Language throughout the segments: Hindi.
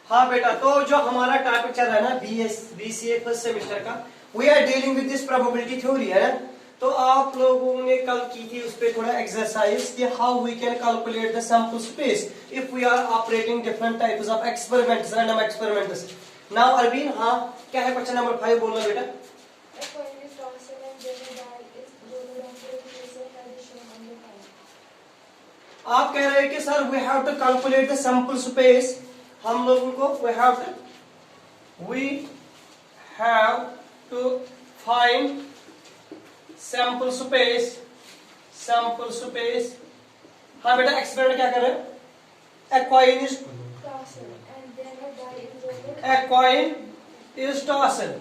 हाँ बेटा, तो जो हमारा टॉपिक चल रहा है ना BCA फर्स्ट सेमेस्टर का, we are dealing with this probability theory है ना। तो आप लोगों ने कल की थी उस पर थोड़ा एक्सरसाइज कि how we can calculate the sample space if we are operating different types of experiments, random experiments. Now Arvind, हाँ क्या है क्वेश्चन नंबर 5, बोलना बेटा। आप कह रहे हैं कि sir we have to calculate the sample space, हम लोगों को we have to find sample space. हाँ बेटा, एक्सपेरिमेंट क्या कर रहे हैं? A coin is tossed।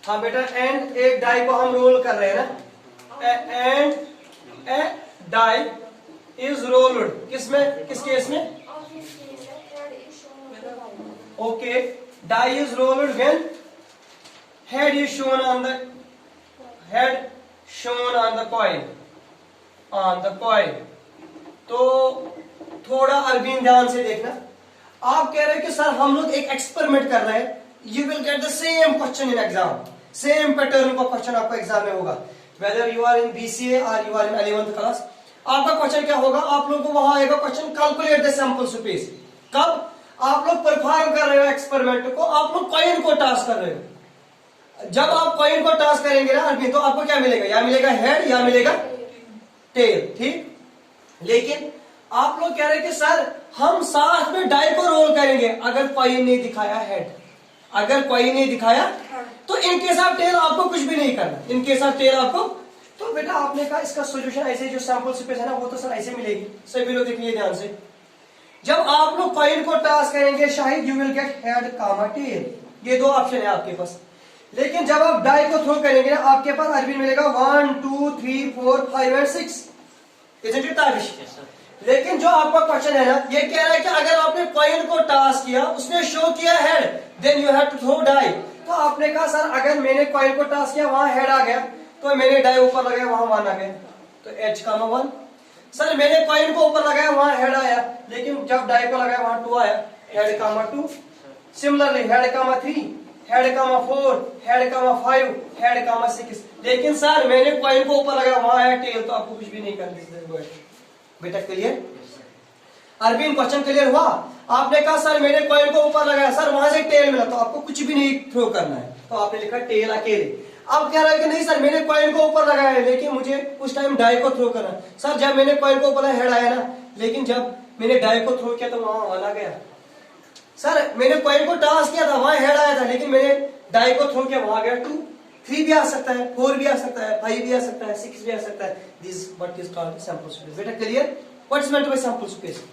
हाँ बेटा, एंड एक डाई को हम रोल कर रहे हैं ना, and a die is rolled. किसमें, किस केस में? Okay, die is rolled when head is shown on the coin। तो थोड़ा अरविंद ध्यान से देखना। आप कह रहे हैं कि सर हम लोग एक एक्सपेरिमेंट कर रहे हैं, you will get the same question in exam, same pattern का क्वेश्चन आपका एग्जाम में होगा, whether you are in BCA और you are in 11th class. आपका क्वेश्चन क्या होगा? आप लोगों को वहां आएगा question calculate the sample space. कब आप लोग परफॉर्म कर रहे हो एक्सपेरिमेंट को, आप लोग कॉइन को टॉस कर रहे हो। जब आप कॉइन को टॉस करेंगे ना अरविंद, तो आपको क्या मिलेगा? या मिलेगा हेड या मिलेगा टेल, ठीक। लेकिन आप लोग कह रहे हैं कि सर हम साथ में डाई को रोल करेंगे, अगर कॉइन नहीं दिखाया हेड, अगर कॉइन नहीं दिखाया तो इनके साथ टेल आपको कुछ भी नहीं करना, इनके साथ टेल आपको। तो बेटा आपने कहा इसका सोल्यूशन ऐसे, जो सैंपल स्पेस है ना वो तो सर ऐसे मिलेगी। सभी लोग देखिए ध्यान से, जब आप लोग कॉइन को टॉस करेंगे शायद you will get head comma tail, ये दो ऑप्शन है आपके पास। लेकिन जब आप डाई को थ्रो करेंगे ना, आपके पास अरविंद मिलेगा 1 2 3 4 5 और 6, isn't it तारिश? लेकिन जो आपका क्वेश्चन है ना, ये कह रहा है कि अगर आपने कॉइन को टॉस किया, उसने शो किया head, then you have to throw die. तो आपने कहा सर अगर मैंने कॉइन को टॉस किया वहां हेड आ गया, तो मैंने डाई ऊपर लगाया वहां 1 आ गया, तो H कामा 1। सर मैंने कॉइन को ऊपर लगाया वहां हेड आया, लेकिन जब डाई को लगाया वहां 2 आया, हेड कामा 2। सिमिलरली हेड कामा 3, हेड कामा 4, हेड कामा 5, हेड कामा 6। लेकिन सर मैंने कॉइन को ऊपर लगाया वहां है टेल, तो आपको कुछ भी नहीं करना। बेटा क्लियर? अरविंद क्वेश्चन क्लियर हुआ? आपने कहा सर मैंने कॉइन को ऊपर लगाया, सर वहां से टेल मिला, तो आपको कुछ भी नहीं थ्रो करना है, तो आपने लिखा टेल अकेले। अब कह रहा है कि नहीं सर मैंने कॉइन को ऊपर लगाया है, लेकिन मुझे उस टाइम डाई को थ्रो करना। सर जब मैंने कॉइन को ऊपर लगाया हेड आया ना, लेकिन जब मैंने डाई को थ्रो किया तो वहां 1 आ गया। सर मैंने कॉइन को टॉस किया था वहां हेड आया था, लेकिन मैंने डाई को थ्रो किया वहां गया 2। 3 भी आ सकता है, 4 भी आ सकता है, 5 भी आ सकता है, 6 भी आ सकता है। This what is called sample space. बेटा clear? What is meant by sample space?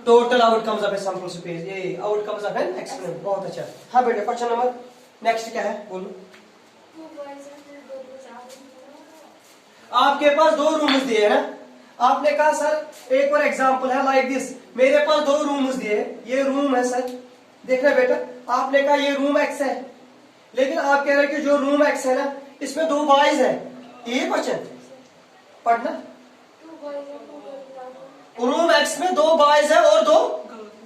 Total outcomes of a sample space, ये आउटकम्स ऑफ एन एक्सपेरिमेंट। बहुत अच्छा। हाँ बेटा क्वेश्चन नंबर नेक्स्ट क्या है, बोलो। आपके पास 2 रूम्स दिए है ना, आपने कहा सर एक और एग्जांपल है लाइक दिस, मेरे पास 2 रूम्स दिए, ये रूम है सर, देखना बेटा, आपने कहा ये रूम X है, लेकिन आप कह रहे हैं कि जो रूम X है ना इसमें 2 बॉयज है, ये क्वेश्चन पढ़ना। रूम X में 2 बॉयज है और 2,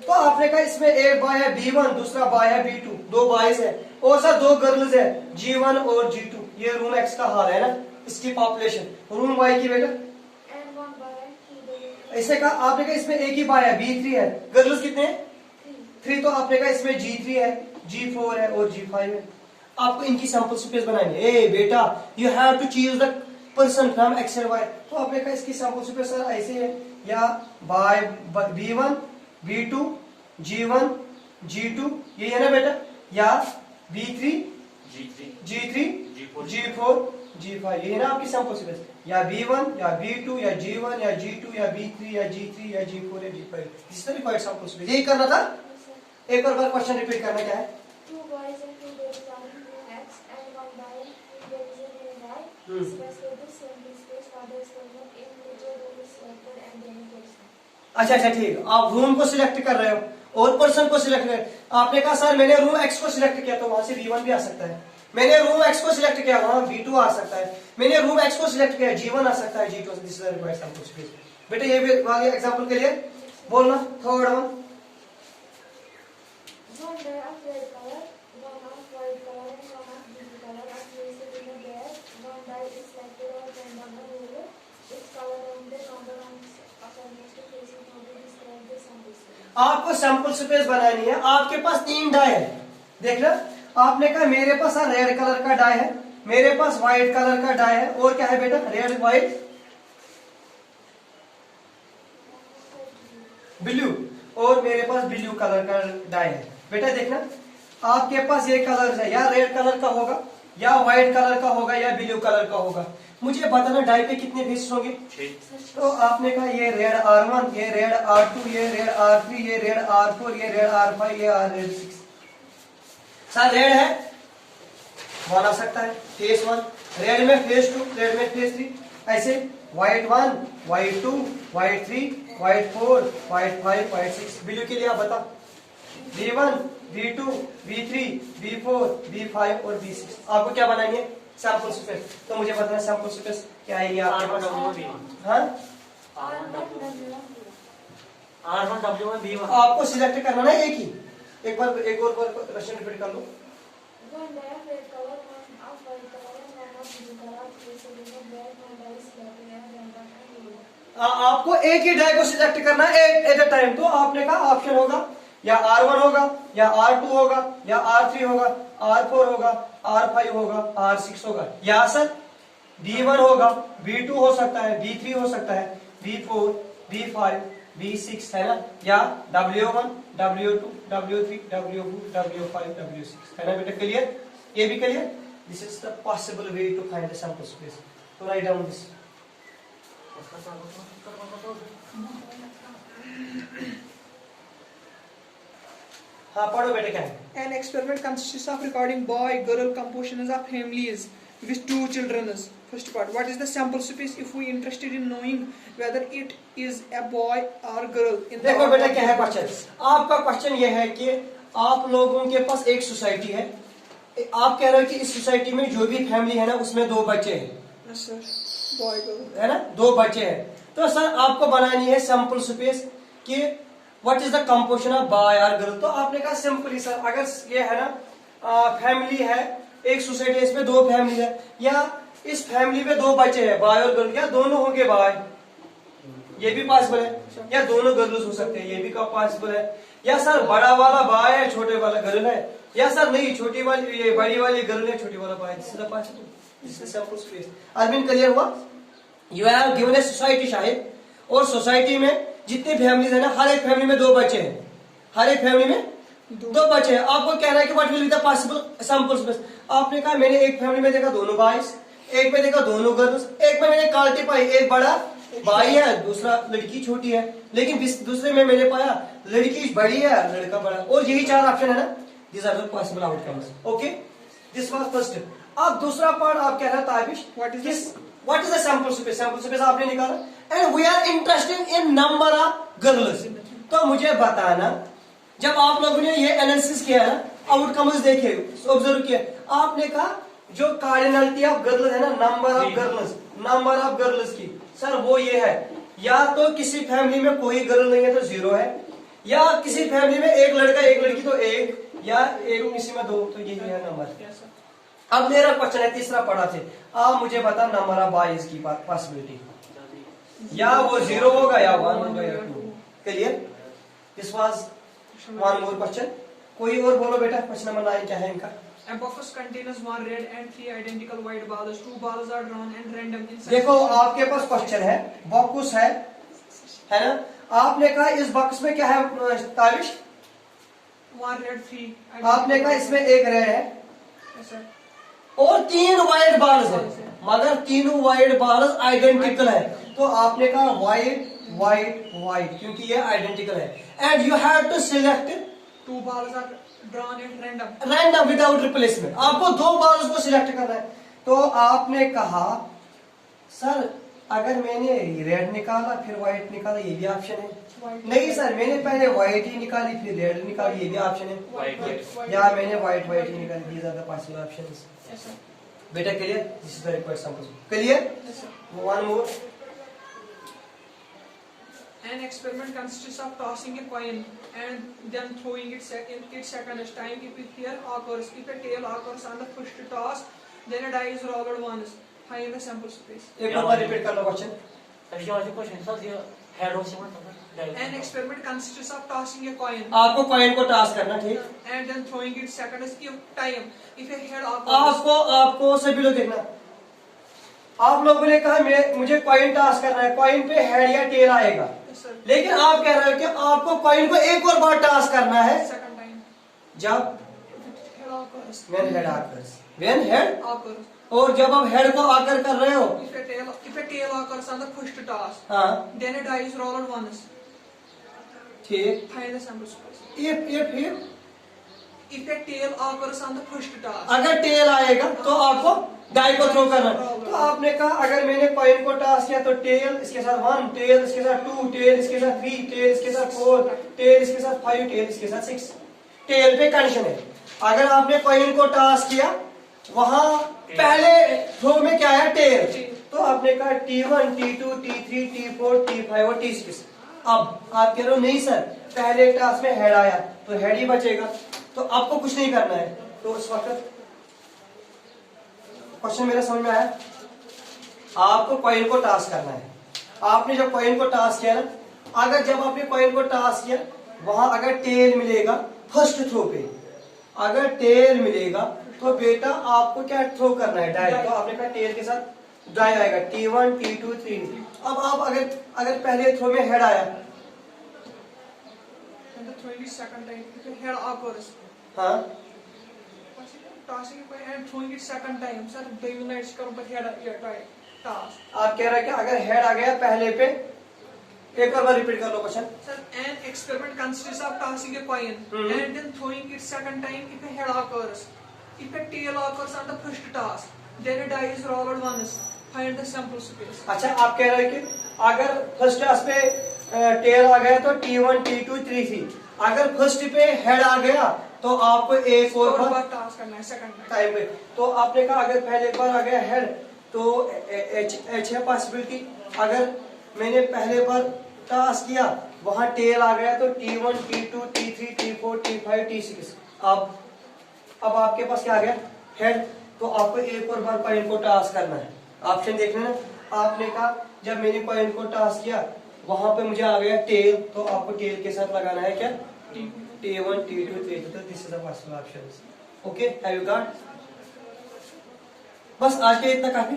तो आपने कहा इसमें एक बॉय है B1, दूसरा बॉय है B2, 2 बॉयज है, और सर 2 गर्ल्स है G1 और G2। ये रूम X का हाल है ना, इसकी पॉपुलेशन। रूम Y की बेटा ऐसे कहा, आपने कहा इसमें एक ही बॉय है B3 है, गर्ल्स कितने हैं? 3, तो आपने कहा इसमें G3 है, G4 है और G5 है। आपको इनकी सैंपल स्पेस बनानी है। ए बेटा you have to choose the person from X and Y। तो आपने कहा इसकी सैंपल स्पेस सर ऐसे है, या bye B1 B2 G1 G2, ये है ना बेटा, या B3 G3 G4 G5, ये है ना आपकी सैंपल स्पेस, या B1 या B2 या G1 या G2 या B3 या G3 या G4 या G5। इस तरह रिक्वायर्ड सैंपल स्पेस यही करना था। एक और बार क्वेश्चन रिपीट करना, क्या है? 2 boys and 2 girls are in room X and 1 boy and 2 girls in room Y. Specify the sample space for the experiment in which a room is selected and then person। अच्छा ठीक, आप रूम को सिलेक्ट कर रहे हो और पर्सन को सिलेक्ट कर। आपने कहा सर मैंने रूम X को सिलेक्ट किया, तो वहां से B1 भी आ सकता है। मैंने रूम X को सिलेक्ट किया, वहां B2 आ सकता है। मैंने रूम X को सिलेक्ट किया, G1 आ सकता है, G2। This is the required sample space. बेटा ये भी वाले एग्जांपल के लिए बोलना। Third one, One die of red color, one of white color, and one of blue color are placed in a bag. One die is selected or random ruler. Its color and the number of next faces will be described the sample space. आपको सैंपल स्पेस बनानी है। आपके पास 3 डाई है, देख लो। आपने कहा मेरे पास रेड कलर का डाई है, मेरे पास व्हाइट कलर का डाई है, और क्या है बेटा? रेड, व्हाइट, ब्लू, और मेरे पास ब्लू कलर का डाई है। बेटा देखना, आपके पास ये कलर है, या रेड कलर का होगा, या व्हाइट कलर का होगा, या ब्लू कलर का होगा। मुझे बताना डाई पे कितने फेसेस होंगे। तो आपने कहा ये रेड R1, ये रेड R2, ये रेड R3, ये रेड R4, ये रेड R5, ये रेड 6। सर रेड है, 1 आ सकता है, फेस 1, रेड में फेस 2, रेड में फेस 3, ऐसे white 1, white 2, white 3, white 4, white 5, white 6। Blue के लिए आप बता, V1, V2, V3, V4, V5 और V6। आपको क्या बनाएंगे? Sample space. तो मुझे बताना सैंपल स्पेस क्या है ये आपके पास? हाँ, आपको सिलेक्ट करना ना एक ही। एक और क्वेश्चन रिपीट कर लो। One die of red color, one of white color, and one of blue color are placed in a bag. One die is selected and random and ruler. आपको एक ही डाई को सिलेक्ट करना है एट ए टाइम। तो आपने कहा ऑप्शन होगा या R1 होगा, या R2 होगा, या R3 होगा, R4 होगा, R5 होगा, R6 होगा, या सर V1 होगा, V2 हो सकता है, V3 हो सकता है, V4, V5, V6 है ना, या W1, W2, W3, W4, W5, W6 है ना बेटा। क्लियर? ये भी clear? This is the possible way to find the sample space. तो राइट डाउन दिस। हाँ पढ़ो बेटे क्या है? An experiment consists of recording boy-girl compositions of families with 2 children. First part, what is the sample space if we interested in knowing whether it is a boy or girl? In the देखो बेटा क्या है क्वेश्चन। आपका क्वेश्चन ये है कि आप लोगों के पास एक सोसाइटी है, आप कह रहे हो कि इस सोसाइटी में जो भी फैमिली है ना उसमें 2 बच्चे हैं। Yes, sir. Boy, girl. है ना, 2 बच्चे हैं। तो सर आपको बनानी है सैंपल स्पेस कि what is the composition of boy और गर्ल। तो आपने कहा सिंपली सर, अगर ये है ना फैमिली है, एक सोसाइटी इसमें 2 फैमिली है, या इस फैमिली में 2 बच्चे हैं बॉय और गर्ल, या दोनों होंगे बॉय, ये भी पॉसिबल है, या दोनों गर्ल्स हो सकते हैं, ये भी पॉसिबल है, या सर बड़ा वाला बॉय है, छोटे वाला गर्ल है, या सर नहीं छोटी वाली ये बड़ी वाली गर्ल है, छोटी वाला बॉय है। This is the possible, this is sample space. आदमी क्लियर हुआ? You have given a society शायद, और सोसाइटी में जितनी फैमिलीज है ना, हर एक फैमिली में 2 बच्चे हैं, हर एक फैमिली में 2 बच्चे हैं। आपको कह रहा है कि what will be the possible sample space. आपने कहा मैंने एक फैमिली में देखा दोनों बॉयज, एक में देखा दोनों गर्ल्स, एक में मैंने क्वालिटी पाई, एक बड़ा भाई है, दूसरा लड़की छोटी है, लेकिन दूसरे में मैंने पाया लड़की बड़ी है, लड़का बड़ा, और यही 4 ऑप्शन है ना। These are the possible outcomes. Okay, this was first. अब दूसरा पार्ट आप कह रहे हैं Tabish, what is the sample space. Sample space आपने निकाला, and we are interested in number of girls. तो मुझे बताना, जब आप लोगों ने ये एनालिसिस किया ना, आउटकम्स देखे, ऑब्जर्व किया, आपने कहा जो कार्डिनलिटी ऑफ गर्ल्स है ना, नंबर ऑफ गर्ल्स की, सर वो ये है, या तो किसी फैमिली में कोई गर्ल नहीं है तो 0 है, या किसी फैमिली में एक लड़का एक लड़की तो 1, या एक किसी में 2, तो यही है नंबर। अब मेरा क्वेश्चन है, तीसरा पढ़ा थे, आप मुझे बता नंबर ऑफ बॉयज की पॉसिबिलिटी, या वो 0 होगा, या 1 होगा, या 2। Clear? This was one more question. कोई और बोलो बेटा, क्वेश्चन नंबर 9 क्या है इनका? A box contains 1 red and 3 identical white balls. 2 balls are drawn and random in size. देखो आपके पास क्वेश्चन है, बॉक्स है ना, आपने कहा इस बॉक्स में क्या है ताबिश? 1 red 3. आपने कहा इसमें एक रेड है, Yes, sir. और 3 व्हाइट बॉल्स है, मगर तीनों व्हाइट बॉल्स आइडेंटिकल है। तो आपने कहा व्हाइट व्हाइट व्हाइट, क्योंकि ये आइडेंटिकल है, and you have to select 2 balls are drawn at random. Random without replacement. आपको 2 बॉल्स को सिलेक्ट करना है। तो आपने कहा सर अगर मैंने रेड निकाला फिर व्हाइट निकाला, ये भी ऑप्शन है। नहीं सर, मैंने पहले व्हाइट ही निकाली फिर रेड निकाली, ये भी ऑप्शन है। या मैंने व्हाइट ही निकाली, these are the possible options. Yes, sir. बेटा clear? This is the required sample. Clear? Yes, sir. One more. An experiment consists of tossing a coin and then throwing it in its second time. If a pair occurs, if a tail occurs on the first toss, then a die is rolled once. Find the sample space. एक बार रिपीट कर लो question. An experiment consists of tossing a coin आपको कॉइन को टास करना, ठीक. and then throwing it second time. If a head occurs, आपको सभी लोग देखना. आप लोगों ने कहा मुझे कॉइन टास करना है, कॉइन पे हेड या टेल आएगा. yes, sir. लेकिन आप कह रहे हो कि आपको कॉइन को एक और बार टास करना है Second time. जब Head occurs. when head occurs. when head, Occurs. और जब आप हेड को आकर कर रहे हो, If a tail occurs on the first toss, हाँ then a die is rolled once. ठीक. Find the sample space. if If a tail occurs on the first toss, अगर टेल आएगा तो आपको डाई को थ्रो करना है. तो आपने कहा अगर मैंने कॉइन को टास किया तो टेल इसके साथ 1, टेल इसके साथ 2, टेल इसके साथ 3, टेल इसके साथ 4, टेल इसके साथ 5, टेल इसके साथ 6. टेल पे कंडीशन है. अगर आपने कॉइन को टास किया, वहां पहले थ्रो में क्या है, टेल. तो आपने कहा T1, T2, T3, T4, T5 और T6. अब आप कह रहे हो नहीं सर, पहले टास्क में हेड आया तो हेड ही बचेगा, तो आपको कुछ नहीं करना है. तो उस वक्त क्वेश्चन मेरा समझ में आया. आपको कॉइन को टास्क करना है. आपने जब कॉइन को टास्क किया ना, अगर जब आपने कॉइन को टास्क किया, वहां अगर टेल मिलेगा फर्स्ट थ्रो पे, अगर टेल मिलेगा तो बेटा आपको क्या थ्रो करना है, डाई. तो आपने कहा टेल के साथ डाई आएगा, T1, T2, T3. अब आप अगर पहले थ्रो में हेड आया, and the throwing is second time. If a head occurs, हाँ tossing a coin and throwing it second time. Sir, the units come but head toss. आप कह रहे हैं कि अगर हेड आ गया पहले पे, एक और बार रिपीट कर लो question. Sir, an experiment consists of tossing a coin and then throwing it second time if a head occurs. If a tail occurs on the first toss, then a die is rolled once. Find the sample space. अच्छा, आप कह रहे हैं कि अगर फर्स्ट टास्क पे टेल आ गया तो T1, T2, T3. अगर फर्स्ट पे हेड आ गया तो आपको एक और बार टॉस करना है सेकंड टाइम पे. तो आपने कहा अगर पहले एक बार आ गया हेड तो एच है पॉसिबिलिटी. अगर मैंने पहले बार टास किया, वहां टेल आ गया तो T1, T2, T3, T4, T5, T6. अब आपके पास क्या आ गया, हेड. तो आपको एक और बार कॉइन को टास करना है. ऑप्शन देख लेना. आपने कहा जब मैंने कॉइन को टास किया, वहां पे मुझे आ गया टेल, तो आपको टेल के साथ लगाना है क्या, T1, T2, T3. तो this is the possible options. Okay, have you got. बस आज के इतना काफी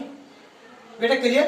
बेटा, क्लियर.